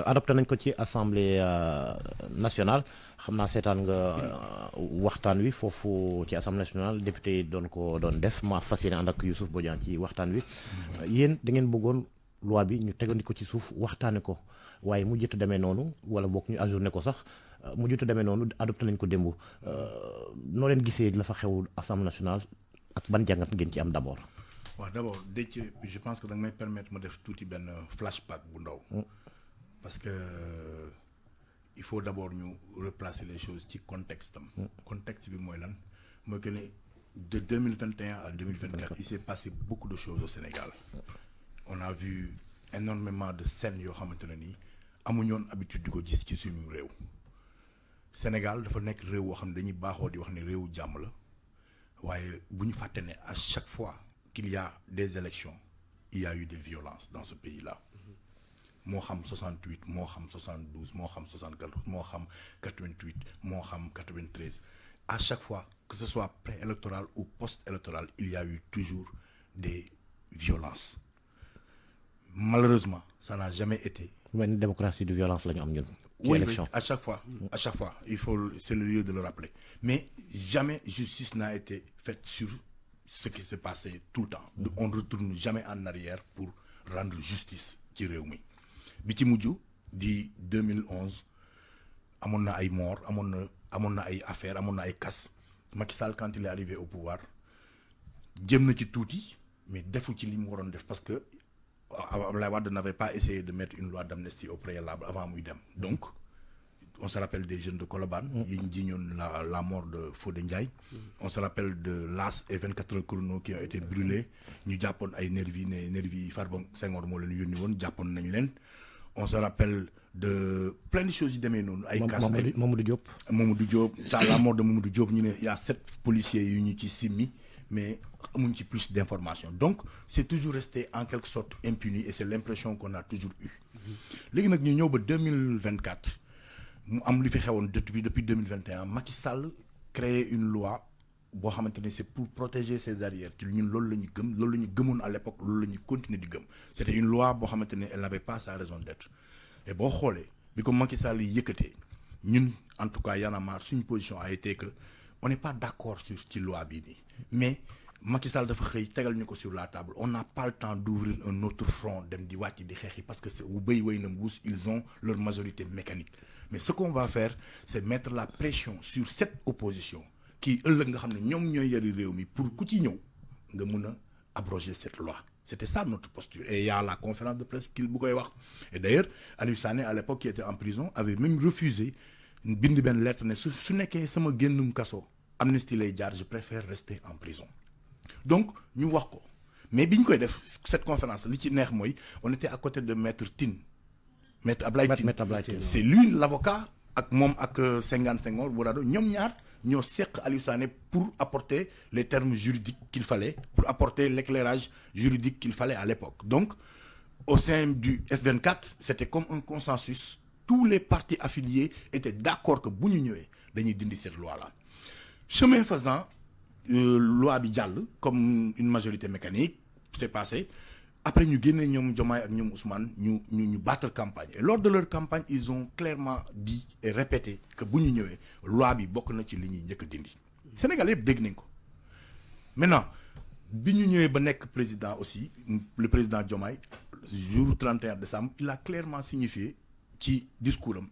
adopté nañ ko ci assemblée nationale xam naa seetaan nga waxtaan wi foofu ci assemblée nationale député yi doon ko doon def ma fas yéene ànd ak Youssouf Bodian ci waxtaan wi yéen da ngeen bëggoon loi bi ñu tegandi ko ci suuf waxtaane ko waaye mu jot a demee noonu wala boog ñu ajourné ko sax mu jot a demee noonu adopté nañ ko démb noo leen gisee la fa xew assemblée nationale ak ban jàngat ngeen ci am d'abord. waaw d'abord Déthié je pense que da nga may permettre ma def tuuti benn flashback bu ndaw. parce que il faut d'abord ñu replacer les choses ci contexte am. contexte bi mooy lan mooy que ne de 2021 à 2024 il s'est passé beaucoup de choses au Sénégal. On a vu énormément de scènes yoo xamante ne nii amuñu woon habitude di ko gis ci suñu réew. Sénégal dafa nekk réew woo xam ne dañuy baaxoo di wax ne réewu jàmm la waaye bu ñu fàtte ne à chaque fois qu'il y a des élections il y a eu des violences dans ce pays-là. moo xam 68 moo xam 72 moo xam 64 moo xam 88 moo xam 93 à chaque fois que ce soit préélectoral ou post-électoral il y a eu toujours des violences malheureusement ça n'a jamais été. mel ni démocratie de violence la ñu am ñun. ci oui élection à chaque fois il faut c'est le lieu de le rappeler mais jamais justice n'a été faite sur ce qui s'est passé tout le temps. On ne retourne jamais en arrière pour rendre justice ci réew mi. bi ci mujj di 2011 amoon na ay mort amoon na ay affaires amoon na ay casse Macky Sall quand il est arrivé au pouvoir jëm na ci tuuti mais defu ci li mu waroon def parce que Abdoulaye Wade n'avait pas essayé de mettre une loi d'amnistie au préalable avant muy dem donc on se rappelle des jeunes de Colobane yi ñu jiñoon la mort de Fodé Ndiaye on se rappelle de l'AS et 24 heures chrono qui ont été brûlés ñu jàppoon ay nervi yi Farba Senghor moo leen yónni woon jàppoon nañ leen. On se rappelle de plein de choses yu demee noonu. ay casse Mamadou Diop. ça la mort de Mamadou Diop ñu ne y a 7 policiers yu ñu ci simmi mais amuñ ci plus d'informations donc c'est toujours resté en quelque sorte impuni et c'est l'impression qu'on a toujours eu. léegi nag ñu ñëw ba 2024 mu am li fi xewoon depuis 2021 Macky Sall créé une loi boo xamante ne c'est pour protéger ses arrières te ñun loolu la ñu gëm loolu la ñu gëmoon à l'époque loolu la ñu continuer di gëm c'était une loi boo xamante ne elle n'avait pas sa raison d'être et boo xoolee bi ko Macky Sall yi yëkkatee ñun en tout cas Y'en a marre suñu position a été que on n'est pas d'accord sur ci loi bii nii mais Macky Sall dafa xëy tegal ñu ko sur la table on n'a pas le temps d'ouvrir un autre front dem di wàcc di xeexi parce que c'est wu béy wéy na mbuus ils ont leur majorité mécanique mais ce qu'on va faire c'est mettre la pression sur cette opposition kii ëllëg nga xam ne ñoom ñooy yari réew mi pour ku ci ñëw nga mun a abroger cette loi c'était ça notre posture et il y a la conférence de presse qu'il bu koy wax et d'ailleurs Aliou Sané à l'époque qui était en prison avait même refusé bind benn lettre ne su nekkee sama génnum kaso amnistie lay jaar je préfère rester en prison donc ñu wax ko mais bi ñu koy def cette conférence li ci neex mooy on était à côté de maître Ablaye Tine c'est lui l'avocat ak moom ak Senghane Senghor Bourado ñoom ñaar ñoo seq Aliou Sané pour apporter les termes juridiques qu'il fallait pour apporter l'éclairage juridique qu'il fallait à l'époque donc au sein du F24 c'était comme un consensus tous les partis affiliés étaient d'accord que bu ñu ñëwee dañuy dindi cette loi-là chemin faisant loi bi jàll comme une majorité mécanique c'est passé après ñu génne ñoom Diomaye ak ñoom Ousmane ñu battre campagne et lors de leur campagne ils ont clairement dit et répété que bu ñu ñëwee loi bi bokk na ci li ñuy njëkk a dindi Sénégal yëpp dégg nañ ko maintenant bi ñu ñëwee ba nekk président aussi le président Diomaye jour 31 décembre il a clairement signifié ci discours am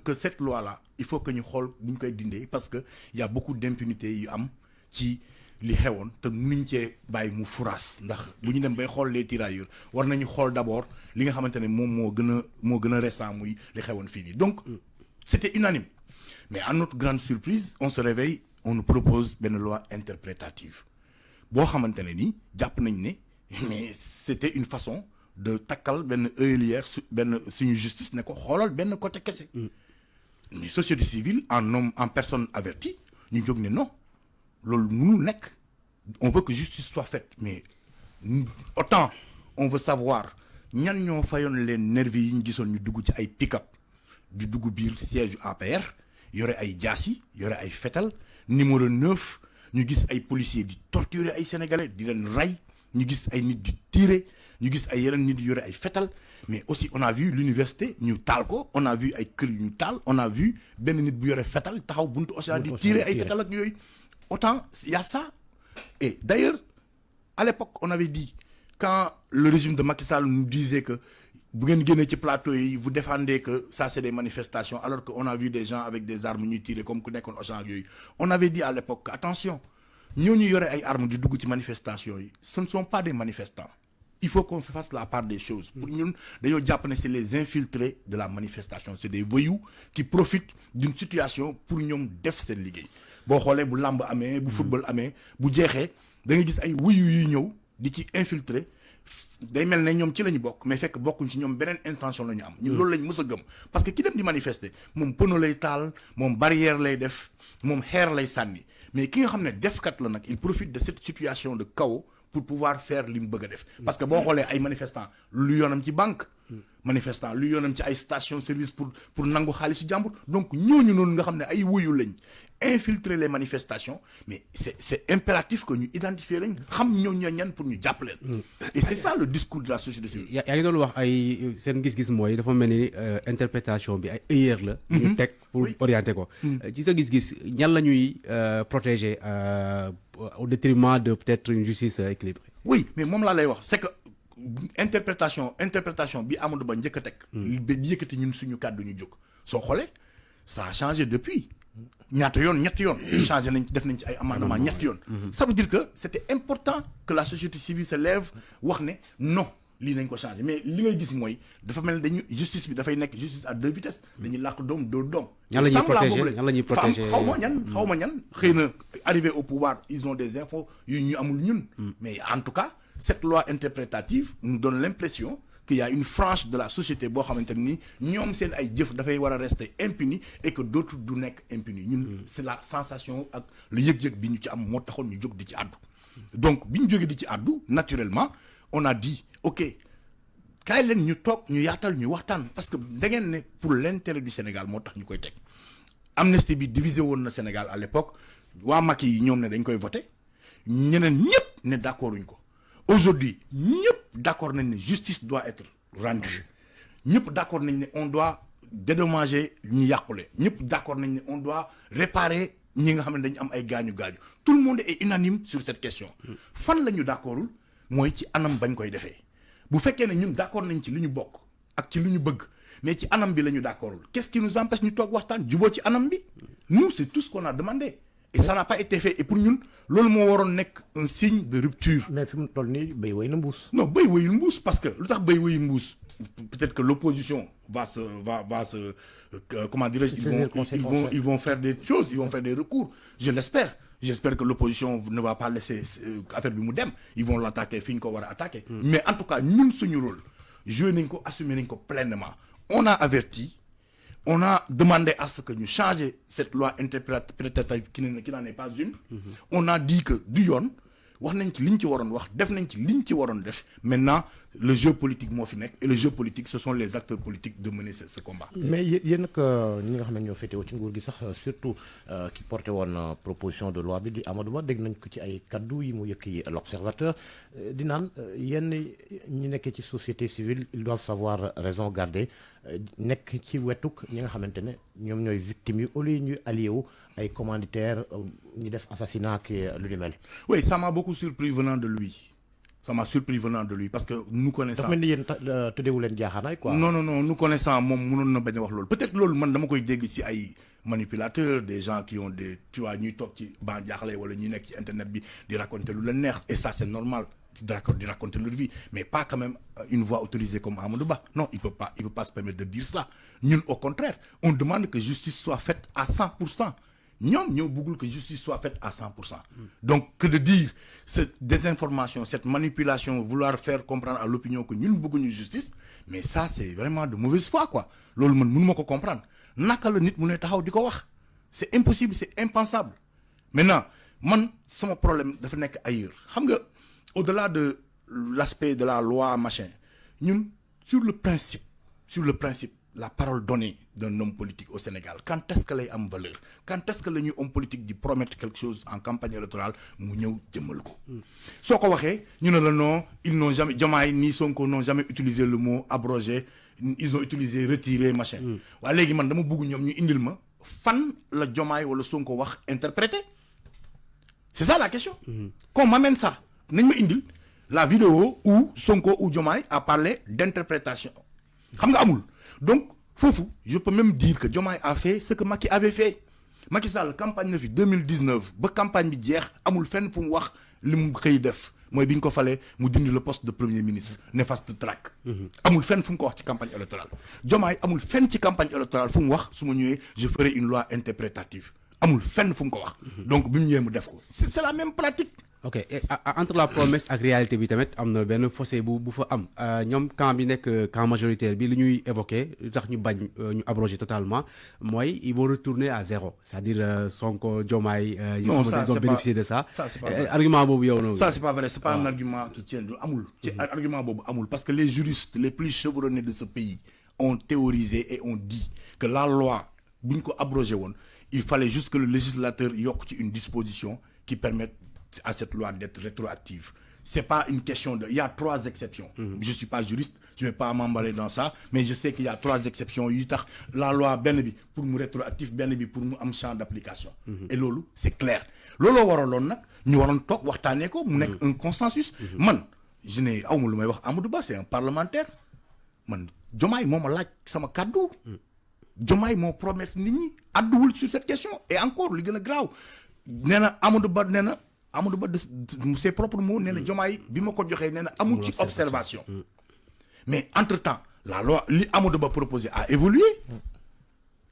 que cette loi-là il faut que ñu xool bu ñu koy dindee parce que il y a beaucoup d'impunité yu am ci li xewoon te mënuñ cee bàyyi mu furaas ndax bu ñu dem bay xool les tirailleurs war nañu xool d'abord li nga xamante ne moom moo gën a récent muy li xewoon fii nii donc c'était unanime mais à notre grande surprise on se réveille on nous propose benn loi interprétative boo xamante ne ni jàpp nañ ne mais c'était une façon de takkal benn œillière suñu justice ne ko xoolal benn côté kese mais société civile en personne avertie ñu jóg ne non loolu mënul nekk on veut que justice soit faite mais autant on veut savoir ñan ñoo fayoon leen nervis yi ñu gisoon ñu dugg ci ay pick-up di dugg biir siège APR yore ay jaasi yore ay fetal numéro 9 ñu gis ay policiers di torturer ay sénégalais di leen rey ñu gis ay nit di tirer ñu gis ay yeneen nit di yore ay fetal mais aussi on a vu l'université ñu taal ko on a vu ay kër yu ñu taal on a vu benn nit bu yore fetal taxaw buntu Auchan di tirer ay fetal ak yooyu autant il y a ça et d'ailleurs à l'époque on avait dit quand le régime de Macky Sall nous disait que bu ngeen génnee ci plateau yi vous défendez que ça c'est des manifestations alors que on a vu des gens avec des armes ñuy tirer comme ku nekkoon Auchan ak yooyu on avait dit à l'époque que attention ñooñu yore ay armes di dugg ci manifestations yi ce ne sont pas des manifestants il faut qu'on fasse la part des choses pour ñun dañoo jàpp ne c'est les infiltrés de la manifestation c'est des voyous qui profitent d'une situation pour ñoom def seen liggéey boo xoolee bu làmb amee bu football amee bu jeexee da nga gis ay voyous yuy ñëw di ci infiltrer day mel ne ñoom ci la ñu bokk mais fekk bokkuñ ci ñoom beneen intention la ñu am ñun loolu lañ mës a gëm parce que ki dem di manifester moom pono lay taal moom barrière lay def moom xeer lay sànni mais ki nga xam ne defkat la nag il profite de cette situation de chaos pour pouvoir faire li mu bëgg a def parce que boo xoolee ay manifestants lu yoonam ci banque manifestant lu yoonam ci ay station service pour nangu xaalisu jàmbur donc ñooñu noonu nga xam ne ay wuyu lañ infiltrer les manifestations mais c'est impératif que ñu identifier lañ xam ñooñu ñan pour ñu jàpp leen et c'est ça le discours de la société civile. yaa ngi doon wax ay seen gis-gis mooy dafa mel ni interprétation bi ay erreur la. ñu teg pour orienter ko. ci sa gis-gis ñan la ñuy protéger au détriment de peut-être une justice équilibrée. oui mais moom laa lay wax c'est que interprétation bi Amadou Ba njëkk a teg. ba yëkkati ñun suñu kàddu ñu jóg soo xoolee ça a changé depuis. ñetti yoon changé nañ def nañ ci ay amendement ñetti yoon. ça veut dire que c'était important que la société civile se lève wax ne non lii nañ ko changé mais li ngay gis mooy dafa mel ne dañu justice bi dafay nekk justice à deux vitesses dañuy làq doom dóor doom. ñan la ñuy protéger xaw ma ñan xëy na arrivé au pouvoir ils ont des infos yu ñu amul ñun. mais en tout cas cette loi interprétative nous donne l'impression qu'il y a une frange de la société boo xamante ni ñoom seen ay jëf dafay war a rester impuni et que d'autres du nekk impuni ñun c'est la sensation ak le yëg-yëg bi ñu ci am moo taxoon ñu jóg di ci àddu donc bi ñu jógee di ci àddu naturellement on a dit ok kaay leen ñu toog ñu yaatal ñu waxtaan parce que da ngeen ne pour l'intérêt du Sénégal moo tax ñu koy teg amnistie bi divisé woon na Sénégal à l'époque waa Macky yi ñoom ne dañ koy voter ñeneen ñëpp ne d'accord uñ ko aujourd'hui ñëpp d'accord nañ ne justice doit être rendue ñëpp d'accord nañ ne on doit dédommager ñi yàqule ñëpp d'accord nañ ne on doit réparer ñi nga xam ne dañu am ay gaañu-gaañu tout le monde est unanime sur cette question fan la ñu d'accordul mooy ci anam bañ koy defee bu fekkee ne ñun d'accord nañ ci li ñu bokk ak ci li ñu bëgg mais ci anam bi la ñu d'accordul qu'est-ce qui nous empêche ñu toog waxtaan juboo ci anam bi nous c'est tout ce qu'on a demandé et ça n'a pas été fait et pour ñun loolu moo waroon nekk un signe de rupture. mais fi mu toll nii béy wéy na mbuus. non béy wéyul mbuus parce que lu tax béy wéyul mbuus peut-être que l'opposition va se comment dirais-je ils vont faire des choses ils vont faire des recours j'espère que l'opposition ne va pas laisser affaire bi mu dem ils vont l'attaquer fi ñu ko war a attaquer. mais en tout cas ñun suñu rôle joué nañ ko assumer nañ ko pleinement on a averti. On a demandé à ce que ñu changer cette loi interprétative qui n'en est pas une. On a dit que du yoon wax nañ ci liñ ci waroon wax def nañ ci liñ ci waroon def maintenant le jeu politique moo fi nekk et le jeu politique ce sont les acteurs politiques de mener ce combat. mais yéen nag ñi nga xam ne ñoo féetewoo ci nguur gi sax surtout ki porté woon proposition de loi bi di Amadou Ba dégg nañ ko ci ay kaddu yi mu yëkki l'observateur di naan yenn ñi nekkee ci société civile ils doivent savoir raison garder nekk ci wetuk ñi nga xamante ne ñoom ñooy victimes yi au lieu ñuy allié wu ay commanditaires ñu def assassinat ak lu ni mel. oui ça m'a beaucoup surpris venant de lui. Ça m'a surpris venant de lui parce que nous connaissons. dafa mel ni yéen tëddeewu leen jaaxaanaay quoi. non nous connaissons moom mënoon na bañ a wax loolu peut-être loolu man dama koy dégg ci ay manipulateurs des gens qui ont des tu vois ñuy toog ci ban jaaxle wala ñuy nekk ci internet bi di raconter lu leen neex et ça c'est normal di raconter leur vie mais pas quand même une voix autorisée comme Amadou Ba non il peut pas se permettre de dire ça ñun au contraire on demande que justice soit faite à 100%. ñoom ñoo bëggul que justice soit faite à 100%. donc que de dire cette désinformation cette manipulation vouloir faire comprendre à l'opinion que ñun bëgguñu justice mais ça c'est vraiment de mauvaise foi quoi loolu man mënuma ko comprendre naka la nit mu ne taxaw di ko wax c'est impossible c'est impensable maintenant man sama problème dafa nekk ailleurs xam nga au-delà de l'aspect de la loi machin ñun sur le principe la parole donnée d'un homme politique au Sénégal quand est-ce que lay am valeur quand est-ce que la ñuy homme politique di promettre quelque chose en campagne électorale mu ñëw jëmmal ko soo ko waxee ñu ne la non ils n'ont jamais Diomaye ni Sonko n'ont jamais utilisé le mot abrogé ils ont utilisé retiré machin waaye léegi man dama bëgg ñoom ñu indil ma fan la Diomaye wala Sonko wax interprété c'est ça la question qu'on m'amène ça nañ ma indil la vidéo où Sonko ou Diomaye a parlé d'interprétation xam nga amul donc foofu je peux même dire que Diomaye a fait ce que Macky avait fait Macky Sall campagne na fi 2019 ba campagne bi jeex amul fenn fu mu wax li mu xëy def mooy bi ñu ko falee mu dindi le poste de premier ministre néfaste track amul fenn fu mu ko wax ci campagne électorale Diomaye amul fenn ci campagne électorale fu mu wax su ma ñëwee je ferai une loi interprétative amul fenn fu mu ko wax donc bi mu ñëwee mu def ko c'est la même pratique. ok et entre la promesse ak réalité bi tamit am na benn fossé bu fa am ñoom camp bi nekk camp majoritaire bi li ñuy évoqué lu tax ñu bañ ñu abroger totalement mooy ils vont retourner à zéro c'est-à-dire Sonko Diomaye non ça ils ont bénéficié de ça c'est pas vrai. argument boobu yow noonu ça c'est pas vrai c'est pas un argument qui tient amul ci argument boobu amul parce que les juristes les plus chevronnés de ce pays ont théorisé et ont dit que la loi bu ñu ko abrogé woon il fallait juste que le législateur yokk ci une disposition qui permette à cette loi d'être rétroactive. C'est pas une question de... Il y a 3 exceptions. Je suis pas juriste, je vais pas m'emballer dans ça, mais je sais qu'il y a 3 exceptions. La loi, ben bi pour mu rétroactif, ben bi pour mu am champ d'application. Et lolo, c'est clair. Lolo waralon nak, ñu waron tok waxtané ko mu nek un consensus. Man, je n'ai awmu lu may wax Amadou Ba, c'est un parlementaire. Man, Diomaye moma laaj sama cadeau. Diomaye moo promettre nit ñi adduwul sur cette question et encore li gën a graaw nee na Amadou Ba de ses propres mots nee na Diomaye bi ma ko joxee nee na amul ci observation mais entre-temps la loi li Amadou Ba proposé a évolué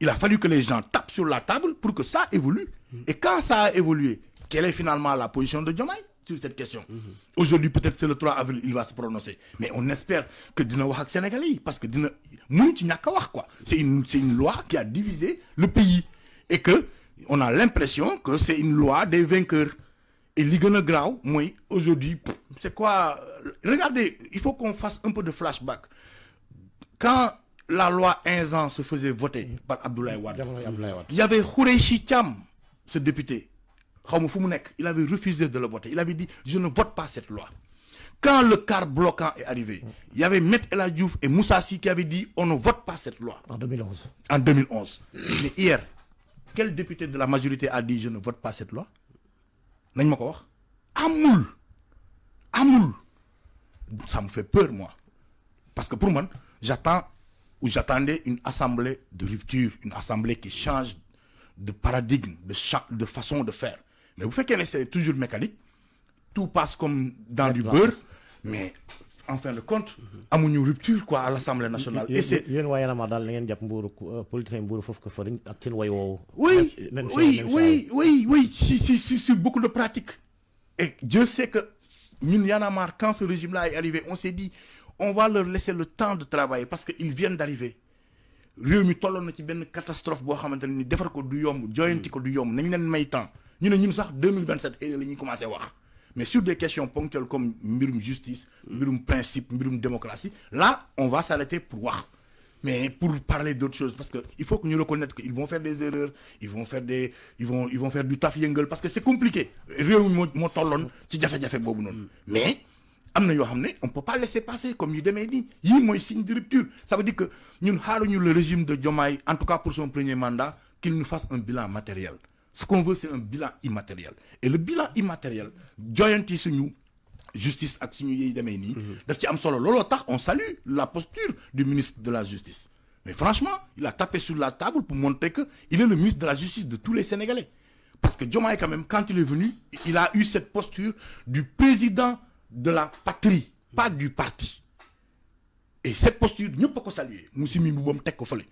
il a fallu que les gens tapent sur la table pour que ça évolue et quand ça a évolué quelle est finalement la position de Diomaye sur cette question aujourd'hui peut-être c'est le 3 avril il va se prononcer mais on espère que dina wax ak Sénégalais yi parce que dina mënu ci ñàkk a wax quoi c'est une loi qui a divisé le pays et que on a l'impression que c'est une loi des vainqueurs et li gën a graaw mooy aujourd'hui c'est quoi regardez il faut qu'on fasse un peu de flashback quand la loi Inzan se faisait voter par Abdoulaye Wade il y avait Khoureychi Thiam ce député il avait refusé de le voter. Il avait dit je ne vote pas cette loi. Quand le quart bloquant est arrivé, il y avait Maître El Hadji Diouf et Moussa Sy qui avaient dit on ne vote pas cette loi. En 2011. En 2011. Mais hier, quel député de la majorité a dit je ne vote pas cette loi? Nañ ma ko wax. Amul. Ça me fait peur moi. Parce que pour moi, j'attendais une assemblée de rupture, une assemblée qui change de paradigme, de façon de faire. Mais vous faites que c'est toujours mécanique, tout passe comme dans du beurre, mais en fin de compte, amuñu rupture quoi à l'Assemblée nationale. Et c'est yéen waaye na ma daal da ngeen jàpp mbuuru politique mbuuru foofu ko fariñ ak seen way woowu. Oui, si beaucoup de pratiques. Et Dieu sait que ñun Y en a marre quand ce régime-là est arrivé, on s'est dit on va leur laisser le temps de travailler parce qu'ils viennent d'arriver. réew mi tolloon na ci benn catastrophe boo xamante ne ni defar ko du yomb joyanti ko du yomb nañ leen may temps ñu ne ñun sax 2027 la ñuy commencé wax mais sur des questions ponctuelles comme mbirum justice mbirum principe mbirum démocratie là on va s'arrêter pour wax mais pour parler d'autres choses parce que il faut que ñu reconnaître qu'ils vont faire des erreurs ils vont faire du taf yëngal parce que c'est compliqué réew mi moo tolloon ci jafe-jafe boobu noonu mais am na yoo xam ne on peut pas laisser passer comme yu demee nii yii mooy signe de rupture ça veut dire que ñun xaaruñu le régime de Diomaye en tout cas pour son premier mandat qu'il nous fasse un bilan matériel ce qu'on veut c'est un bilan immatériel et le bilan immatériel joyanti suñu justice ak suñu yiy demee nii daf ci am solo looloo tax on salue la posture du ministre de la justice mais franchement il a tapé sur la table pour montrer que il est le ministre de la justice de tous les Sénégalais parce que Diomaye quand même quand il est venu il a eu cette posture du président de la patrie, pas du parti. Et cette posture, nous pouvons saluer. Nous sommes mis teg ko fële.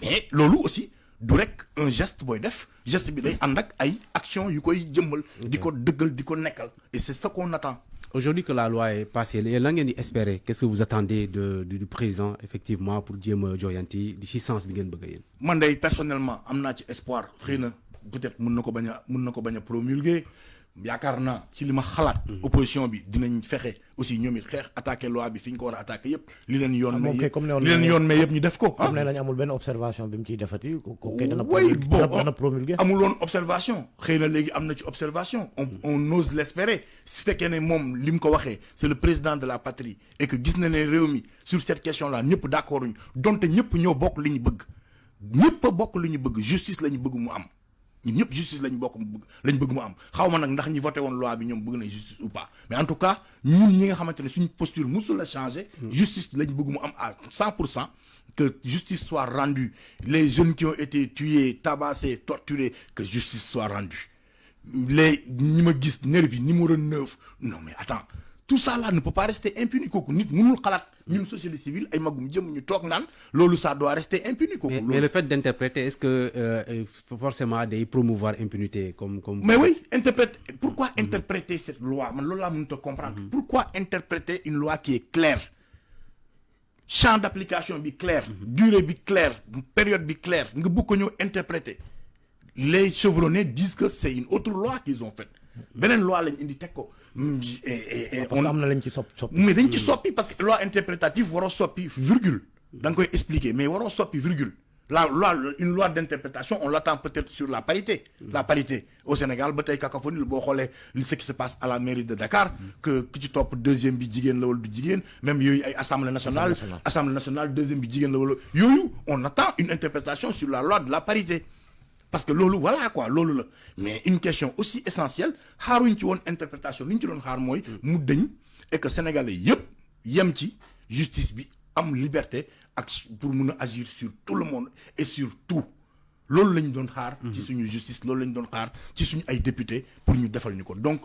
Mais lolu aussi, du rek un geste boy def, geste bi day ànd ak ay action yu koy jëmmal, diko deugal, diko nekkal. Et c'est ce qu'on attend. Aujourd'hui que la loi est passée, lan ngeen di espérer? Qu'est-ce que vous attendez du président effectivement pour jéem a joyanti d'ici sens bi ngeen bëgg yéen? Man day personnellement am naa ci espoir. Xëy na peut-être mën na ko bañ a promulguer. yaakaar naa ci li ma xalaat. opposition bi dinañ fexe aussi ñoom it xeex attaqué loi bi fi ñu ko war a attaqué yëpp. li leen yoon may yëpp ñu def ko. comme ne lañ amul benn observation bi mu ciy defati. ko kay dana promulgué amul woon observation. xëy na léegi am na ci observation. on ose l'espérer su fekkee ne moom li mu ko waxee c'est le président de la patrie et que gis na ne réew mi sur cette question là ñëpp d'accord uñ donte ñëpp ñoo bokk li ñu bëgg ñëpp a bokk li ñu bëgg justice la ñu bëgg mu am. ñun ñëpp justice lañ bëgg mu am xaw ma nag ndax ñi voté woon loi bi ñoom bëgg nañ justice ou pas mais en tout cas ñun ñi nga xamante ne suñu posture musul la changer. justice lañ bëgg mu am à 100%. que justice soit rendue les jeunes qui ont été tués tabassés torturés que justice soit rendue ñi ma gis nervi numéro 9 non mais attends tout ça là ne peut pas rester impuni kooku nit mënul xalaat ñun société civile ay magum jëm ñu toog naan loolu ça doit rester impuni kooku. mais le fait d'interpréter est-ce que forcément day promouvoir impunité comme. mais oui pourquoi interpréter cette loi man loolu laa mënut a comprendre. Pourquoi interpréter une loi qui est claire champ d'application bi clair durée bi claire période bi claire nga bëgg ko ñëw interpréter les chevronnés disent que c'est une autre loi qu'ils ont faite beneen loi lañ indi teg ko. on am na lañ ci soppi. mais dañ ci soppi parce que loi interprétative waroo soppi virgule da nga koy expliquer mais waroo soppi virgule une loi d'interprétation on l'attend peut-être sur la parité. La parité au Sénégal ba tey cacophonie boo xoolee ce qui se passe à la mairie de Dakar que ki ci topp deuxième bi jigéen la wala du jigéen même yooyu ay assemblée nationale deuxième bi jigéen la wala yooyu on attend une interprétation sur la loi de la parité. Parce que loolu voilà quoi loolu la mais une question aussi essentielle xaaruñ ci woon interprétation li ñu ci doon xaar mooy mu dëñ et que sénégalais yëpp yem ci justice bi am liberté ak pour mun a agir sur tout le monde et sur tout loolu la ñu doon xaar ci suñu justice loolu la ñu doon xaar ci suñu ay députés pour ñu defal ñu ko donc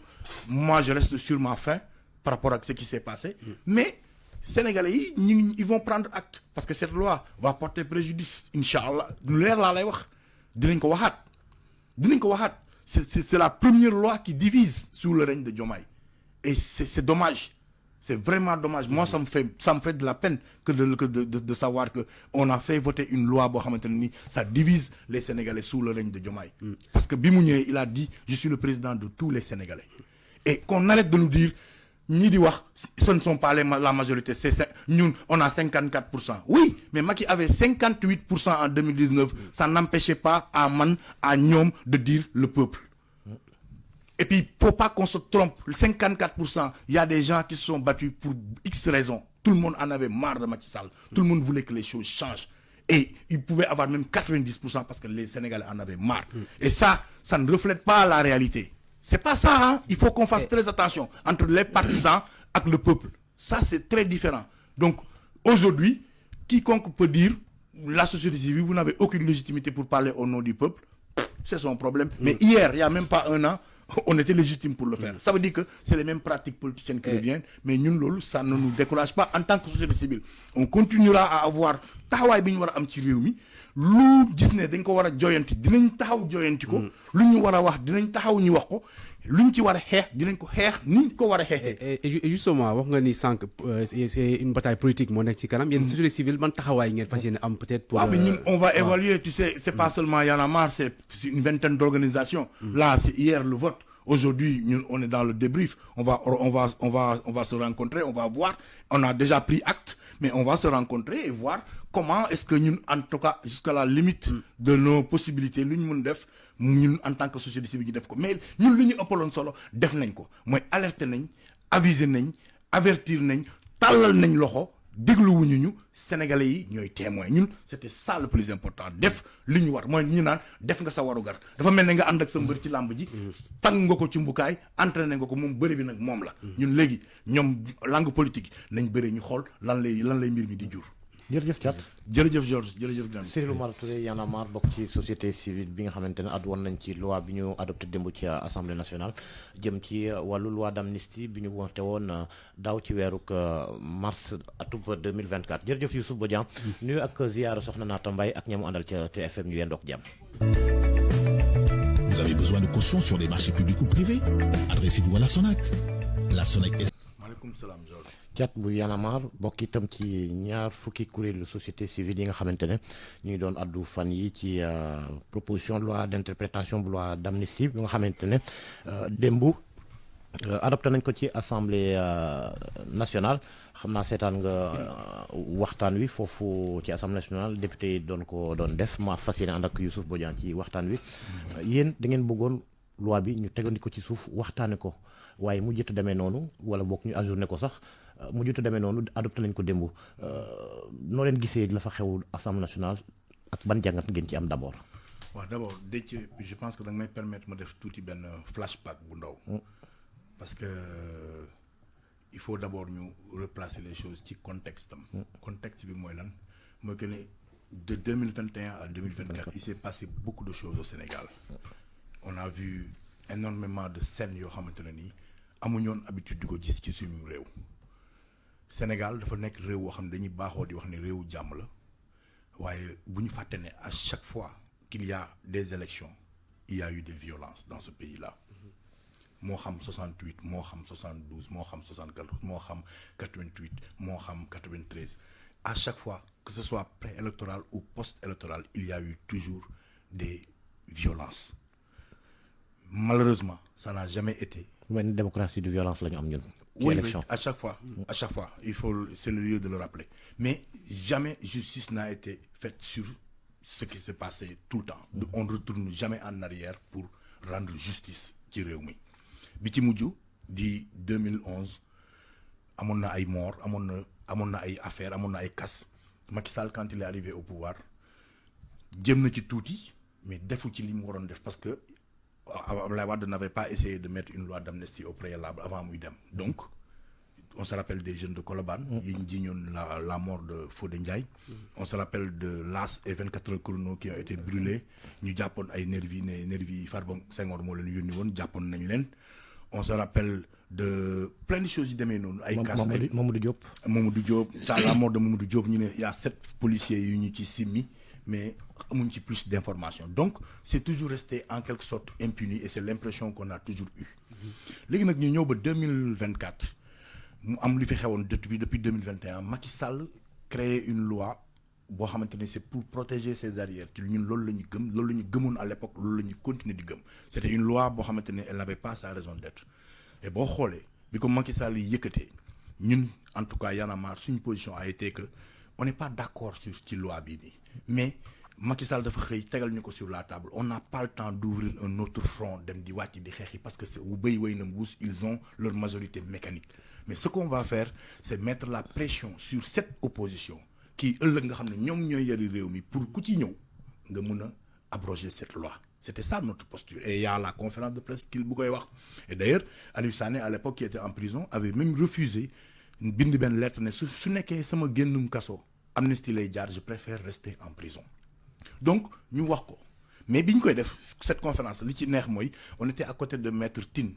moi je reste sur ma faim par rapport à ce qui s'est passé mais sénégalais yi ils vont prendre acte parce que cette loi va porter préjudice inchallah lu leer laa lay wax dinañ ko waxaat c'est la première loi qui divise sous le règne de Diomaye et c'est dommage c'est vraiment dommage moi ça me fait de la peine que de savoir que on a fait voter une loi boo xamante ne ni ça divise les Sénégalais sous le règne de Diomaye parce que bi mu ñëwee il a dit je suis le président de tous les Sénégalais et qu'on arrête de nous dire ñii di wax ce ne sont pas la majorité c'est ñun on a 54%. Oui, mais Macky avait 58% en 2019. Ça n'empêchait pas à ñoom de dire le peuple. Et puis faut pas qu'on se trompe. 54%, il y a des gens qui se sont battus pour X raisons. Tout le monde en avait marre de Macky Sall. Tout le monde voulait que les choses changent. Et il pouvait avoir même 90% parce que les Sénégalais en avaient marre. Et ça ne reflète pas la réalité. C'est pas ça, hein. Il faut qu'on fasse très attention entre les partisans et le peuple. Ça, c'est très différent. Donc, aujourd'hui, quiconque peut dire la société civile, vous n'avez aucune légitimité pour parler au nom du peuple, c'est son problème. Mais hier, il n'y a même pas un an, on était légitime pour le faire. Ça veut dire que c'est les mêmes pratiques politiciennes qui reviennent, mais nous, ça ne nous décourage pas en tant que société civile. On continuera à avoir taxawaay bi ñu war a am ci réew mi lu gis ne dañ ko war a joyanti dinañ taxaw joyanti ko lu ñu war a wax dinañ taxaw ñu wax ko lu ñu ci war a xeex dinañ ko xeex ni ñu ko war a xeexee. et justement wax nga ni sànq c'est une bataille politique moo nekk ci kanam yéen société civile ban taxawaay ngeen fas yéene am peut-être pour. waaw mais ñun on va évaluer tu sais c'est pas seulement Y en a marre c'est une vingtaine d'organisations. Là c'est hier le vote. Aujourd'hui, nous, on est dans le débrief. On va se rencontrer, on va voir. On a déjà pris acte, mais on va se rencontrer et voir comment est-ce que nous, en tout cas, jusqu'à la limite de nos possibilités, nous, en tant que société civile, def ko. Mais nous, nous, nous, solo, def nañ ko. Moi, alerter nañ, aviser nañ, avertir nañ, talal nañ loxo. dégluwuñu ñu Sénégalais yi ñooy témoin ñun c'était ça le plus important def li ñu war mooy ñu naan def nga sa warugar dafa mel ne nga ànd ak sa mbër ci làmb ji sang nga ko ci mbukaay entraîné nga ko moom bëri bi nag moom la ñun léegi ñoom langue politique nañ bëri ñu xool lan lay mbir mi di jur. jërëjëf Thiat. jërëjëf Georges jërëjëf Dame. Cyril Oumar Touré Y'en a marre bokk ci société civile bi nga xamante ne addu woon nañ ci loi bi ñu adopté démb ci assemblée nationale jëm ci wàllu loi d'amnistie bi ñu woote woon daaw ci weeruk mars atub 2024 jërëjëf Youssouf Bodian nuyu ak ziyaara soxna Naata Mbaye ak ñamu àndal ca TFM ñu yendook jàmm. Vous avez besoin de caution sur des marchés publics ou privés? Adressez-vous à la SONAC. La SONAC est... Maaleykum salaam Georges. Thiat bu Y'en a marre bokk itam ci ñaar fukki kuréelu société civile yi nga xamante ne ñu ngi doon addu fan yi ci proposition de loi d'interprétation bu loi d'amnistie bi nga xamante ne démb adopté nañ ko ci assemblée nationale xam naa seetaan nga waxtaan wi foofu ci assemblée nationale député yi doon ko doon def ma fas yéene ànd ak Youssouf Bodian ci waxtaan wi yéen da ngeen bëggoon loi bi ñu tegandi ko ci suuf waxtaane ko waaye mu jot a demee noonu wala boog ñu ajourné ko sax mu jot a demee noonu adopté nañ ko démb noo leen gisee la fa xew assemblée nationale ak ban jàngat ngeen ci am d'abord. waaw d'abord Déthié je pense que da nga may permettre ma def tuuti benn flashback bu ndaw. parce que il faut d'abord ñu replacer les choses ci contexte am. contexte bi mooy lan mooy que ne de 2021 à 2024 il s'est passé beaucoup de choses au Sénégal. on a vu énormément de scènes yoo xamante ne nii amuñoon habitude di ko gis ci suñu réew. Sénégal dafa nekk réew woo xam ne dañuy baaxoo di wax ne réewu jàmm la waaye bu ñu fàtte ne à chaque fois qu'il y a des élections il y a eu des violences dans ce pays-là. moo xam 68 moo xam 72 moo xam 74 moo xam 88 moo xam 93 à chaque fois que ce soit préélectoral ou post-électoral il y a eu toujours des violences malheureusement ça n'a jamais été. mel ni démocratie de violence la ñu am ñun. oui à chaque fois il faut c'est le lieu de le rappeler mais jamais justice n'a été faite sur ce qui s'est passé tout le temps. on ne retourne jamais en arrière pour rendre justice ci réew mi. bi ci mujj di 2011 amoon na ay mort amoon na ay affaires amoon na ay casse Macky Sall quand il est arrivé au pouvoir jëm na ci tuuti mais defu ci li mu waroon def parce que Abdoulaye Wade n'avait pas essayé de mettre une loi d'amnistie au préalable avant muy dem donc on se rappelle des jeunes de Colobane yi ñu jiñoon la mort de Fodé Ndiaye on se rappelle de l'AS et 24 heures chrono qui ont été brûlés ñu jàppoon ay nervi Farba Senghor moo leen yónni woon jàppoon nañ leen. On se rappelle de plein de choses yi demee noonu. ay cas Mamadou Diop. ça la mort de Mamadou Diop ñu ne y a 7 policiers yu ñu ci simmi mais amuñ ci plus d'informations donc c'est toujours resté en quelque sorte impuni et c'est l'impression qu'on a toujours eu. léegi nag ñu ñëw ba 2024 mu am lu fi xewoon depuis 2021 Macky Sall créé une loi boo xamante ne c'est pour protéger ses arrières te ñun loolu la ñu gëm loolu la ñu gëmoon à l'époque loolu la ñu continuer di gëm c'était une loi boo xamante ne elle n'avait pas sa raison d'être et boo xoolee bi ko Macky Sall yi yëkkatee ñun en tout cas Y'en a marre suñu position a été que on n'est pas d'accord sur ci loi bii nii mais Macky Sall dafa xëy tegal ñu ko sur la table on n'a pas le temps d'ouvrir un autre front dem di wàcc di xeex yi parce que c'est wu béy way na mbuus ils ont leur majorité mécanique mais ce qu'on va faire c'est mettre la pression sur cette opposition kii ëllëg nga xam ne ñoom ñooy yari réew mi pour ku ci ñëw nga mun a abroger cette loi c'était ça notre posture et il y a la conférence de presse qu'il bu koy wax et d'ailleurs Aliou Sané à l'époque qui était en prison avait même refusé bind benn lettre ne su nekkee sama génnum kaso amnistie lay jaar je préfère rester en prison donc ñu wax ko mais bi ñu koy def cette conférence li ci neex mooy on était à côté de maître Tine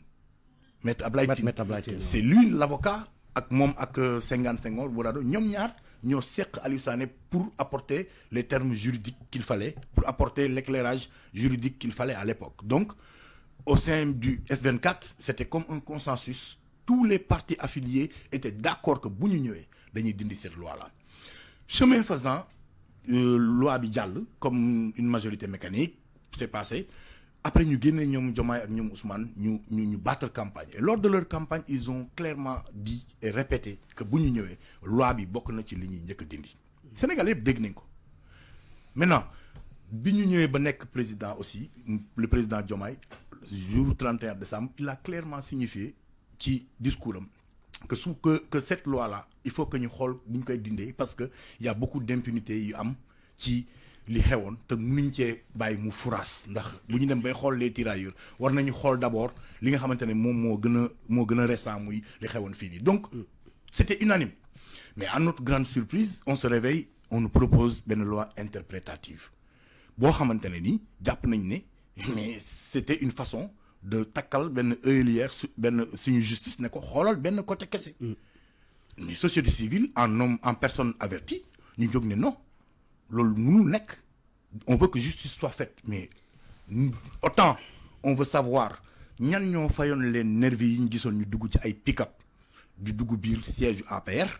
maître Ablaye Tine c'est lui l'avocat ak moom ak Senghane Senghor Bourado ñoom ñaar ñoo seq Aliou Sané pour apporter les termes juridiques qu'il fallait pour apporter l'éclairage juridique qu'il fallait à l'époque donc au sein du F24 c'était comme un consensus tous les partis affiliés étaient d'accord que bu ñu ñëwee dañuy dindi cette loi-là chemin faisant loi bi jàll comme une majorité mécanique c'est passé après ñu génne ñoom Diomaye ak ñoom Ousmane ñu battre campagne et lors de leur campagne ils ont clairement dit et répété que bu ñu ñëwee loi bi bokk na ci li ñuy njëkk a dindi Sénégal yëpp dégg nañ ko maintenant bi ñu ñëwee ba nekk président aussi le président Diomaye jour 31 décembre il a clairement signifié ci discours am que cette loi là il faut que ñu xool bu ñu koy dindee parce que il y a beaucoup d'impunité yu am ci li xewoon te nuñ cee bàyyi mu furaas ndax bu ñu dem bay xool les tirailleurs war nañu xool d'abord li nga xamante ne moom moo gën a récent muy li xewoon fii nii donc c'était unanime mais à notre grande surprise on se réveille on nous propose benn loi interprétative boo xamante ne ni jàpp nañ ne mais c'était une façon de takkal benn œillière suñu justice ne ko xoolal benn côté kese mais société civile en personne avertie ñu jóg ne non loolu mënul nekk on veut que justice soit faite mais autant on veut savoir ñan ñoo fayoon leen nervis yi ñu gisoon ñu dugg ci ay pick-up di dugg biir siège yu APR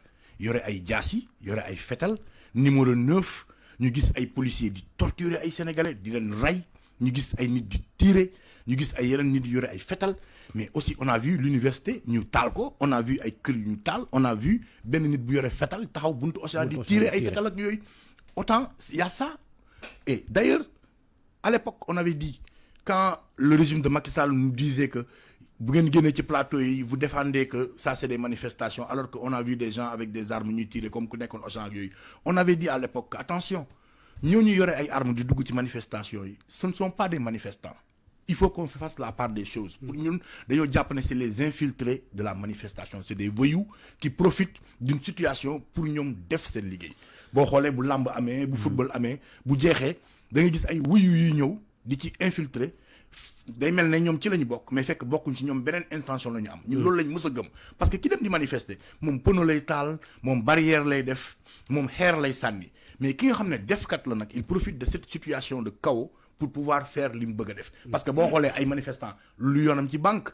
yore ay jaasi yore ay fetal numéro 9 ñu gis ay policiers di torturer ay sénégalais di leen rey ñu gis ay nit di tirer ñu gis ay yeneen nit di yore ay fetal mais aussi on a vu l'université ñu taal ko on a vu ay kër yu ñu taal on a vu benn nit bu yore fetal taxaw buntu Auchan di tirer ay fetal ak yooyu autant il y a ça et d'ailleurs à l'époque on avait dit quand le régime de Macky Sall nous disait que vous génnee ci plateau yi vous défendez que ça c'est des manifestations alors qu'on a vu des gens avec des armes ñuy tirer comme ku nekkoon Auchan ak yooyu on avait dit à l'époque que attention ñooñu yore ay armes di dugg ci manifestations yi ce ne sont pas des manifestants il faut qu'on fasse la part des choses pour ñun dañoo jàpp ne c'est les infiltrés de la manifestation c'est des voyous qui profitent d'une situation pour ñoom def seen liggéey boo xoolee bu làmb amee bu football amee bu jeexee da nga gis ay voyous yuy ñëw di ci infiltrer day mel ne ñoom ci la ñu bokk mais fekk bokkuñ ci ñoom beneen intention la ñu am ñun loolu lañ mës a gëm parce que ki dem di manifester moom pono lay taal moom barrière lay def moom xeer lay sànni mais ki nga xam ne defkat la nag il profite de cette situation de chaos pour pouvoir faire li mu bëgg a def parce que boo xoolee ay manifestants lu yoonam ci banque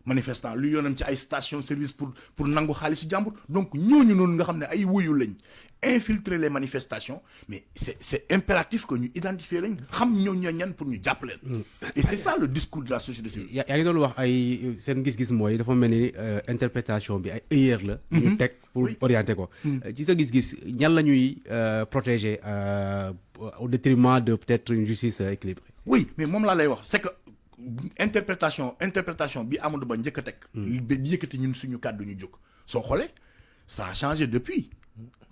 manifestant lu yoonam ci ay station service pour nangu xaalisu jàmbur donc ñooñu noonu nga xam ne ay wuyu lañ infiltrer les manifestations mais c'est impératif que ñu identifier lañ xam ñooñu ñan pour ñu jàpp leen et c'est ça le discours de la société civile. yaa ngi doon wax ay seen gis-gis mooy dafa mel ni interprétation bi ay erreur la. ñu teg pour orienter ko. ci sa gis-gis ñan la ñuy protéger au détriment de peut-être une justice équilibrée. oui mais moom laa lay wax c'est que interprétation bi Amadou Ba njëkk a teg. ba yëkkati ñun suñu kàddu ñu jóg soo xoolee ça a changé depuis.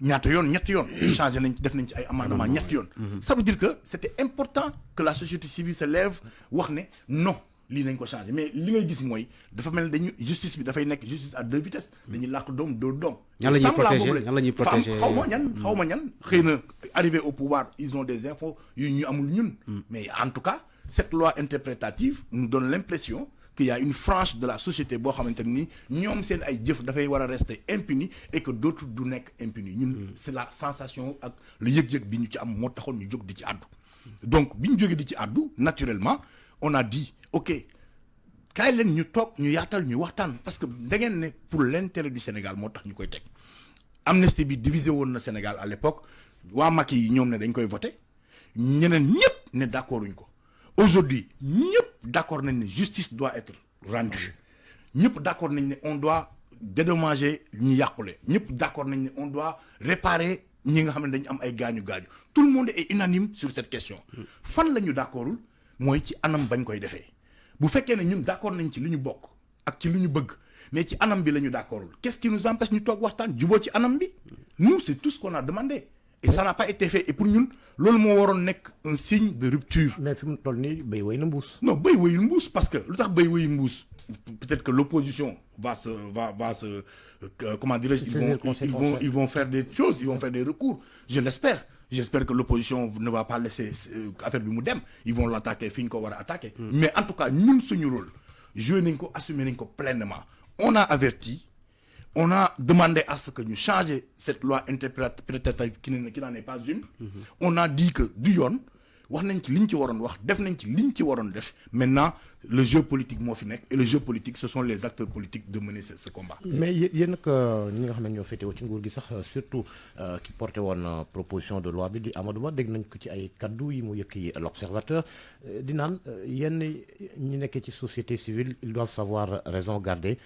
ñetti yoon changé nañ def nañ ci ay amendement ñetti yoon. ça veut dire que c'était important que la société civile se lève wax ne non lii nañ ko changé mais li ngay gis mooy dafa mel ne dañu justice bi dafay nekk justice à deux vitesses dañuy làq doom dóor doom. ñan la ñuy protéger xaw ma ñan xëy na arrivé au pouvoir ils ont des infos yu ñu amul ñun. mais en tout cas cette loi interprétative nous donne l'impression qu'il y a une frange de la société boo xamante ni ñoom seen ay jëf dafay war a rester impuni et que d'autres du nekk impuni ñun c'est la sensation ak le yëg-yëg bi ñu ci am moo taxoon ñu jóg di ci àddu donc bi ñu jógee di ci àddu naturellement on a dit ok kaay leen ñu toog ñu yaatal ñu waxtaan parce que da ngeen ne pour l'intérêt du Sénégal moo tax ñu koy teg amnistie bi divisé woon na Sénégal à l'époque waa Macky yi ñoom ne dañ koy voter ñeneen ñëpp ne d'accord uñ ko aujourd'hui ñëpp d'accord nañ ne justice doit être rendue ñëpp d'accord nañ ne on doit dédommager ñu yàqule ñëpp d'accord nañ ne on doit réparer ñi nga xam ne dañu am ay gaañu-gaañu tout le monde est unanime sur cette question fan la ñu d'accordul mooy ci anam bañ koy defee bu fekkee ne ñun d'accord nañ ci li ñu bokk ak ci li ñu bëgg mais ci anam bi la ñu d'accordul qu'est-ce qui nous empêche ñu toog waxtaan juboo ci anam bi nous c'est tout ce qu'on a demandé et ça n'a pas été fait et pour ñun loolu moo waroon nekk un signe de rupture. mais fi mu toll nii béy wéy na mbuus. non béy wéyul mbuus parce que lu tax béy wéyul mbuus peut-être que l'opposition va se comment dirais-je ils vont faire des choses ils vont faire des recours j'espère que l'opposition ne va pas laisser affaire bi mu dem ils vont l'attaquer fi ñu ko war a attaquer. mais en tout cas ñun suñu rôle joué nañ ko assumer nañ ko pleinement on a averti. On a demandé à ce que nous changions cette loi interprétative qui n'en est pas une. On a dit que du yoon wax nañ ci liñ ci waroon wax def nañ ci liñ ci waroon def maintenant le jeu politique moo fi nekk et le jeu politique ce sont les acteurs politiques de mener ce combat. mais yéen nag ñi nga xam ne ñoo féetewoo ci nguur gi sax surtout ki porté woon proposition de loi bi di Amadou Ba dégg nañ ko ci ay kaddu yi mu yëkki l'observateur di naan yenn ñi nekkee ci société civile ils doivent savoir raison garder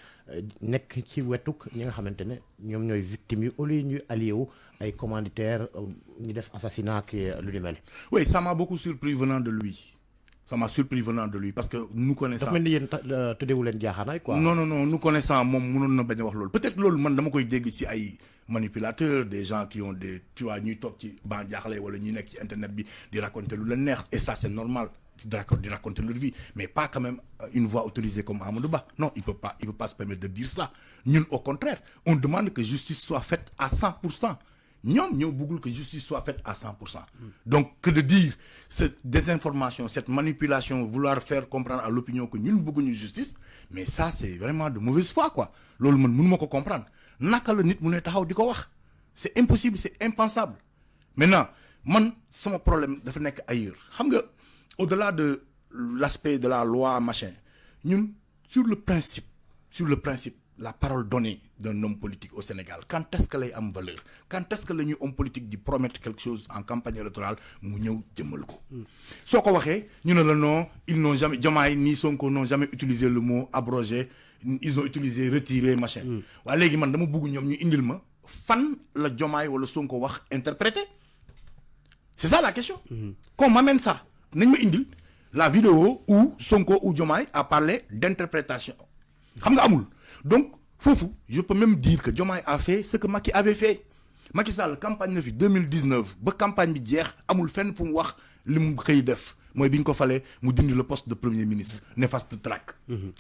nekk ci wetuk ñi nga xamante ne ñoom ñooy victimes yi au lieu ñuy allié wu ay commanditaires ñu def assassinat ki lu ni mel. oui ça m'a beaucoup surpris venant de lui. Ça m'a surpris venant de lui parce que nous connaissons. dafa mel ni yéen tëddeewu leen jaaxaanaay quoi. non nous connaissons moom mënoon na bañ a wax loolu peut-être loolu man dama koy dégg ci ay manipulateurs des gens qui ont des tu vois ñuy toog ci ban jaaxle wala ñuy nekk ci internet bi di raconter lu leen neex et ça c'est normal di raconter leur vie mais pas quand même une voix autorisée comme Amadou Ba non il peut pas se permettre de dire cela ñun au contraire on demande que justice soit faite à 100%. ñoom ñoo bëggul que justice soit faite à 100%. donc que de dire cette désinformation cette manipulation vouloir faire comprendre à l'opinion que ñun bëgguñu justice mais ça c'est vraiment de mauvaise foi quoi loolu man mënuma ko comprendre naka la nit mu ne taxaw di ko wax c'est impossible c'est impensable maintenant man sama problème dafa nekk ailleurs xam nga au-delà de l'aspect de la loi machin ñun sur le principe la parole donnée d'un homme politique au Sénégal quand est-ce que lay am valeur quand est-ce que la ñuy homme politique di promettre quelque chose en campagne électorale mu ñëw jëmmal ko soo ko waxee ñu ne la non ils n'ont jamais Diomaye ni Sonko n'ont jamais utilisé le mot abrogé ils ont utilisé retiré machin waaye léegi man dama bëgg ñoom ñu indil ma fan la Diomaye wala Sonko wax interprété c'est ça la question qu'on m'amène ça nañ ma indil la vidéo où Sonko ou Diomaye a parlé d'interprétation xam nga amul donc foofu je peux même dire que Diomaye a fait ce que Macky avait fait Macky Sall campagne na fi 2019 ba campagne bi jeex amul fenn fu mu wax li mu xëy def mooy bi ñu ko falee mu dindi le poste de premier ministre néfaste track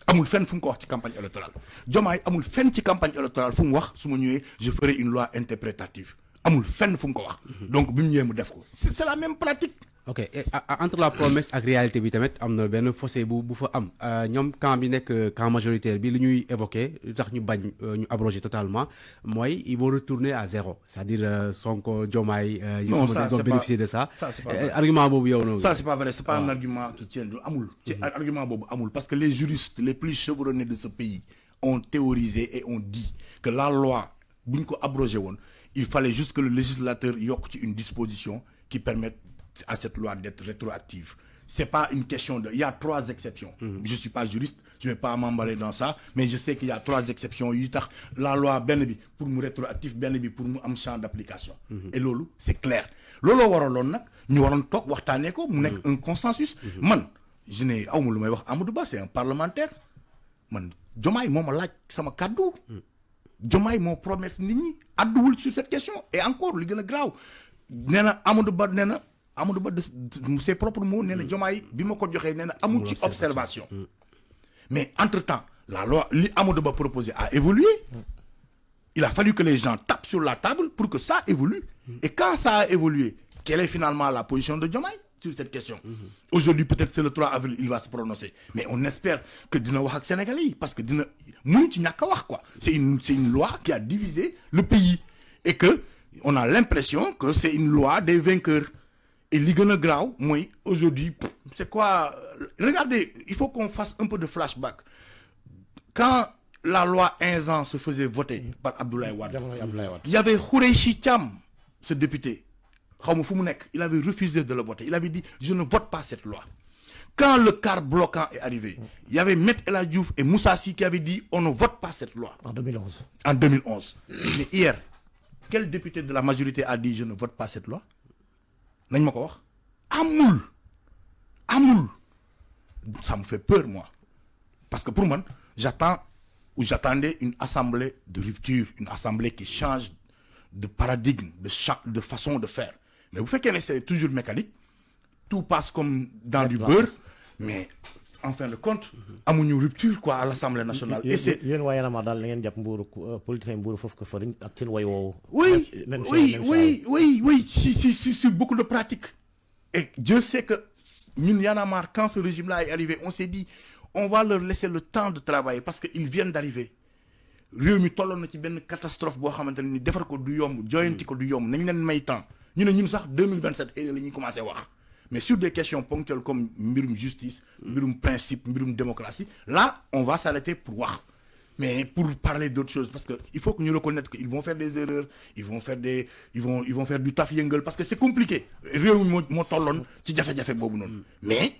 amul fenn fu mu ko wax ci campagne électorale Diomaye amul fenn ci campagne électorale fu mu wax su ma ñëwee je ferai une loi interprétative amul fenn fu mu ko wax donc bi mu ñëwee mu def ko c'est la même pratique. ok et entre la promesse ak réalité bi tamit am na benn fossé bu fa am ñoom camp bi nekk camp majoritaire bi li ñuy évoqué lu tax ñu bañ ñu abroger totalement mooy ils vont retourner à zéro c'est-à-dire Sonko Diomaye non ça ils ont bénéficié de ça c'est pas vrai. argument boobu yow noonu ça c'est pas vrai c'est pas un argument qui tient amul ci argument boobu amul parce que les juristes les plus chevronnés de ce pays ont théorisé et ont dit que la loi bu ñu ko abrogé woon il fallait juste que le législateur yokk ci une disposition qui permette à cette loi d'être rétroactive. C'est pas une question de... Il y a 3 exceptions. Je suis pas juriste, je vais pas m'emballer dans ça, mais je sais qu'il y a 3 exceptions. La loi benn bi pour mu rétroactif, benn bi pour mu am champ d'application. Et loolu, c'est clair. Loolu waraloon nag ñu waroon toog waxtaanee ko mu nekk un consensus. Man, je n'ai awma lu may wax Amadou Ba, c'est un parlementaire. Man, Diomaye moo ma laaj sama kàddu. Diomaye moo promettre nit ñi adduwul sur cette question. Et encore, li gën a graaw nee na Amadou Ba nee na Amadou Ba de ses propres mots nee na Diomaye bi ma ko joxee nee na amul ci observation mais entre-temps la loi li Amadou Ba proposé a évolué il a fallu que les gens tapent sur la table pour que ça évolue et quand ça a évolué quelle est finalement la position de Diomaye sur cette question aujourd'hui peut-être c'est le 3 avril il va se prononcer mais on espère que dina wax ak Sénégalais yi parce que dina mënu ci ñàkk a wax quoi c'est une loi qui a divisé le pays et que on a l'impression que c'est une loi des vainqueurs. Et li gën a graaw mooy aujourd'hui c'est quoi regardez il faut qu'on fasse un peu de flashback quand la loi Inzan se faisait voter par Abdoulaye Wade il y avait Khoureychi Thiam ce député xaw ma fu mu nekk il avait refusé de le voter il avait dit je ne vote pas cette loi quand le quart bloquant est arrivé il y avait Maître El Hadji Diouf et Moussa Sy qui avaient dit on ne vote pas cette loi en 2011 mais hier quel député de la majorité a dit je ne vote pas cette loi nañ ma ko wax amul ça me fait peur moi parce que pour man j'attendais une assemblée de rupture une assemblée qui change de paradigme de façon de faire mais bu fekkee ne c'est toujours mécanique tout passe comme dans du beurre mais en fin de compte amuñu rupture quoi à l'Assemblée nationale et c'est yéen waa Y'en a marre daal da ngeen jàpp mbuuru politicien mbuuru foofu ko fariñ ak seen way woowu oui si beaucoup de pratiques et Dieu sait que ñun Y'en a marre quand ce régime-là est arrivé on s'est dit on va leur laisser le temps de travailler parce que ils viennent d'arriver réew mi tolloon na ci benn catastrophe boo xamante ne ni defar ko du yomb joyanti ko du yomb nañ leen may temps ñu ne ñun sax 2027 la ñuy commencer wax mais sur des questions ponctuelles comme mbirum justice mbirum principe mbirum démocratie là on va s'arrêter pour wax mais pour parler d'autres choses parce que il faut que ñu reconnaître qu'ils vont faire des erreurs ils vont faire du taf yëngal parce que c'est compliqué réew mi moo tolloon ci jafe-jafe boobu noonu mais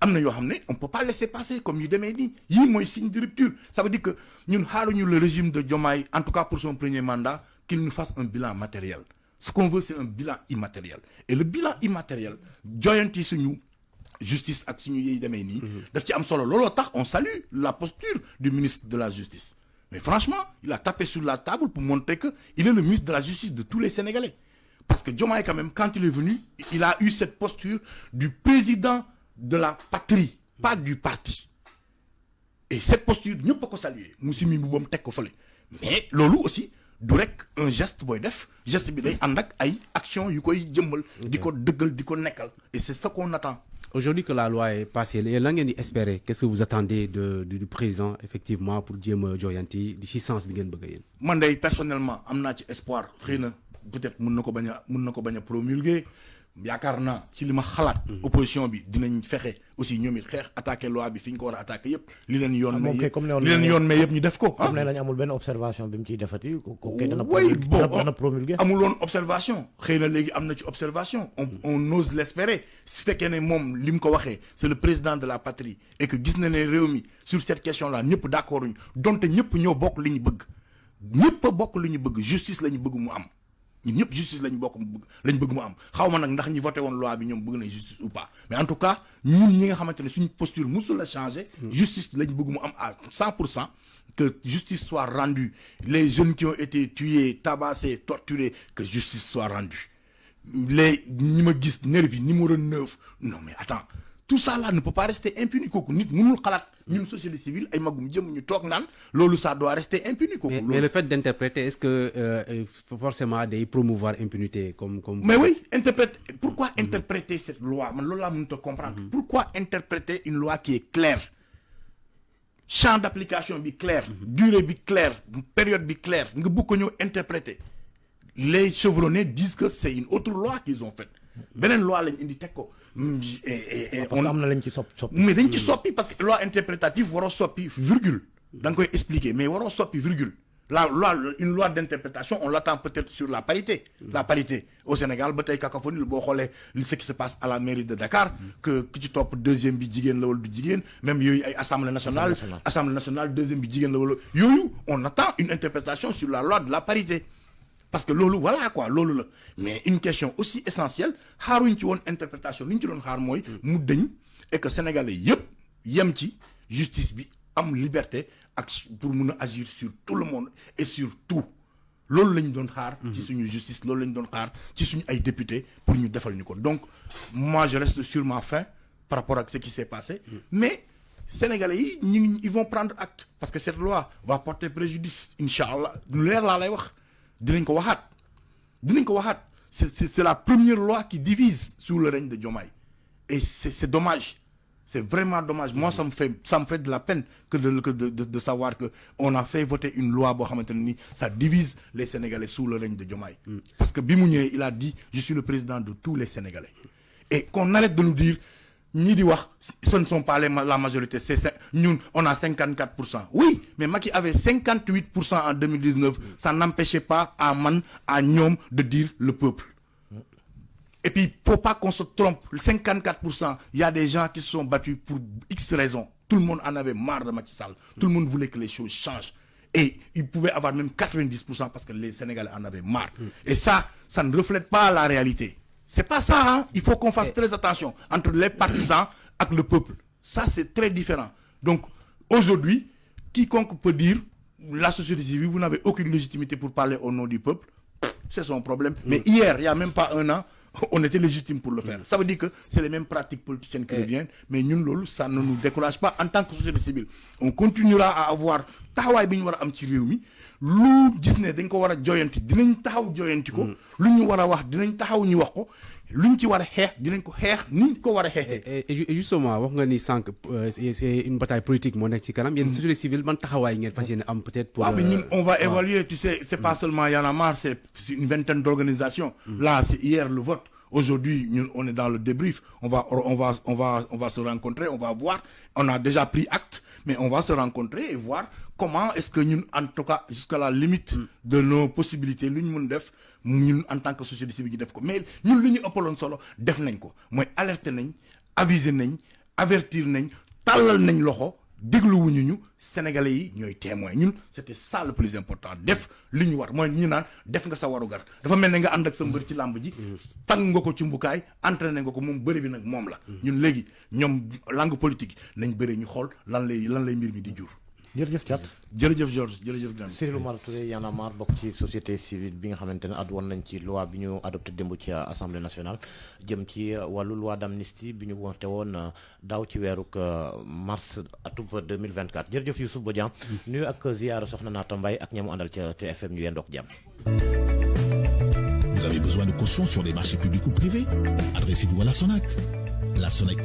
am na yoo xam ne on peut pas laisser passer comme yu demee nii yii mooy signe de rupture ça veut dire que ñun xaaruñu le régime de Diomaye en tout cas pour son premier mandat qu'il nous fasse un bilan matériel ce qu'on veut c'est un bilan immatériel et le bilan immatériel joyanti suñu justice ak suñu yiy demee nii daf ci am solo looloo tax on salue la posture du ministre de la justice mais franchement il a tapé sur la table pour montrer que il est le ministre de la justice de tous les Sénégalais parce que Diomaye quand même quand il est venu il a eu cette posture du président de la patrie pas du parti et cette posture ñëpp a ko saluer mu simi bu bam teg ko fële mais loolu aussi du rek un geste booy def geste bi day ànd ak ay action yu koy jëmmal di ko dëggal di ko nekkal et c'est ce qu'on attend. Aujourd'hui que la loi est passée la ngeen di espérer qu'est-ce que vous attendez du président effectivement pour jéem a joyanti di ci sens bi ngeen bëgg a yéen. man day personnellement am naa ci espoir xëy na peut-être mën na ko bañ a promulguer yaakaar naa ci li ma xalaat. opposition bi dinañ fexe aussi ñoom it xeex attaquer loi bi fi ñu ko war a attaquer yëpp. li leen yoon may yëpp ñu def ko. comme ne nañ amul benn observation bi mu ciy defati. kay dana promulguer amul woon observation. xëy na léegi am na ci observation. on ose l'espérer su fekkee ne moom li mu ko waxee c'est le président de la patrie et que gis na ne réew mi sur cette question là ñëpp d'accord uñu donte ñëpp ñoo bokk li ñu bëgg ñëpp a bokk li ñu bëgg justice la ñu bëgg mu am. ñun ñëpp justice lañ bëgg mu am xaw ma nag ndax ñi voté woon loi bi ñoom bëgg nañ justice ou pas mais en tout cas ñun ñi nga xamante ne suñu posture musul la changer. justice lañ bëgg mu am à 100%. que justice soit rendue les jeunes qui ont été tués tabassés torturés que justice soit rendue les ñi ma gis nervi numéro 9 non mais attends tout ça là ne peut pas rester impuni kooku nit mënul xalaat ñun société civile ay magum jëm ñu toog naan loolu ça doit rester impuni kooku. mais le fait d'interpréter est-ce que forcément day promouvoir impunité comme. mais oui pourquoi interpréter cette loi man loolu laa mënut a comprendre. Pourquoi interpréter une loi qui est claire champ d'application bi clair durée bi claire période bi claire nga bëgg ko ñëw interpréter les chevronnés disent que c'est une autre loi qu'ils ont faite beneen loi lañ indi teg ko. on am na lañ ci soppi. mais dañ ci soppi parce que loi interprétative waroo soppi virgule. da nga koy expliquer mais waroo soppi virgule. une loi d'interprétation on l'attend peut-être sur la parité. La parité au Sénégal ba tey cacophonie boo xoolee ce qui se passe à la mairie de Dakar. que ki ci topp deuxième bi jigéen la wala du jigéen même yooyu ay assemblée nationale deuxième bi jigéen la wala yooyu on attend une interprétation sur la loi de la parité. parce que loolu voilà quoi loolu la mais une question aussi essentielle xaaruñ ci woon interprétation li ñu ci doon xaar mooy mu dëñ et que sénégalais yëpp yem ci justice bi am liberté ak pour mun a agir sur tout le monde et sur tout loolu la ñu doon xaar ci suñu justice loolu la ñu doon xaar ci suñu ay députés pour ñu defal ñu ko donc moi je reste sur ma faim par rapport à ce qui s'est passé mais sénégalais yi ils vont prendre acte parce que cette loi va porter préjudice inchallah lu leer laa lay wax dinañ ko waxaat c'est la première loi qui divise sous le règne de Diomaye et c'est dommage c'est vraiment dommage moi ça me fait de la peine que de savoir que on a fait voter une loi boo xamante ne ni ça divise les Sénégalais sous le règne de Diomaye parce que bi mu ñëwee il a dit je suis le président de tous les Sénégalais et qu'on arrête de nous dire ñii di wax ce ne sont pas la majorité c'est ñun on a 54%. Oui, mais Macky avait 58% en 2019. Ça n'empêchait pas à ñoom de dire le peuple. Et puis faut pas qu'on se trompe. 54%, il y a des gens qui se sont battus pour X raisons. Tout le monde en avait marre de Macky Sall. Tout le monde voulait que les choses changent. Et il pouvait avoir même 90% parce que les Sénégalais en avaient marre. Et ça ne reflète pas la réalité. C'est pas ça, hein. Il faut qu'on fasse très attention entre les partisans et le peuple. Ça, c'est très différent. Donc, aujourd'hui, quiconque peut dire, la société civile, vous n'avez aucune légitimité pour parler au nom du peuple, c'est son problème. Mais hier, il n'y a même pas un an, on était légitime pour le faire. Ça veut dire que c'est les mêmes pratiques politiciennes qui reviennent, mais nous, lolo, ça ne nous décourage pas en tant que société civile. On continuera à avoir taxawaay bi ñu war a am ci réew mi lu gis ne dañ ko war a joyanti dinañ taxaw joyanti ko lu ñu war a wax dinañ taxaw ñu wax ko lu ñu ci war a xeex dinañ ko xeex niñ ko war a xeexee. et justement wax nga ni sànq c'est une bataille politique moo nekk ci kanam yéen société civile ban taxawaay ngeen fas yéene am peut-être pour. waaw mais ñun on va évaluer tu sais c'est pas seulement Y en a marre c'est une vingtaine d'organisations. Là c'est hier le vote. Aujourd'hui, nous, on est dans le débrief. On va se rencontrer, on va voir. On a déjà pris acte, mais on va se rencontrer et voir comment est-ce que nous, en tout cas, jusqu'à la limite de nos possibilités, nous, en tant que société civile, nous mais nous, nous, nous, solo, def nañ ko. Moi, alerter nañ, aviser nañ, avertir nañ, talal nañ loxo, dégluwuñu ñu Sénégalais yi ñooy témoin ñun c'était ça le plus important def li ñu war mooy ñu naan def nga sa waru gar dafa mel ne nga ànd ak sa mbër ci làmb ji sang nga ko ci mbukaay entraîné nga ko moom bëri bi nag moom la ñun léegi ñoom langue politique nañ bëri ñu xool lan lay mbir mi di jur. jërëjëf Thiat. jërëjëf Georges jërëjëf Grand. Cyril Oumar Touré Y en a marre bokk ci société civile bi nga xamante ne addu woon nañ ci loi bi ñu adopté démb ci assemblée nationale jëm ci wàllu loi d'amnistie bi ñu woote woon daaw ci weeruk mars atub 2024 jërëjëf Youssouf Bodian nuyu ak ziyaara soxna Naata Mbaye ak ñamu àndal ca TFM ñu yendook jàmm. Vous avez besoin de caution sur des marchés publics ou privés? Adressez-vous à la SONAC. La SONAC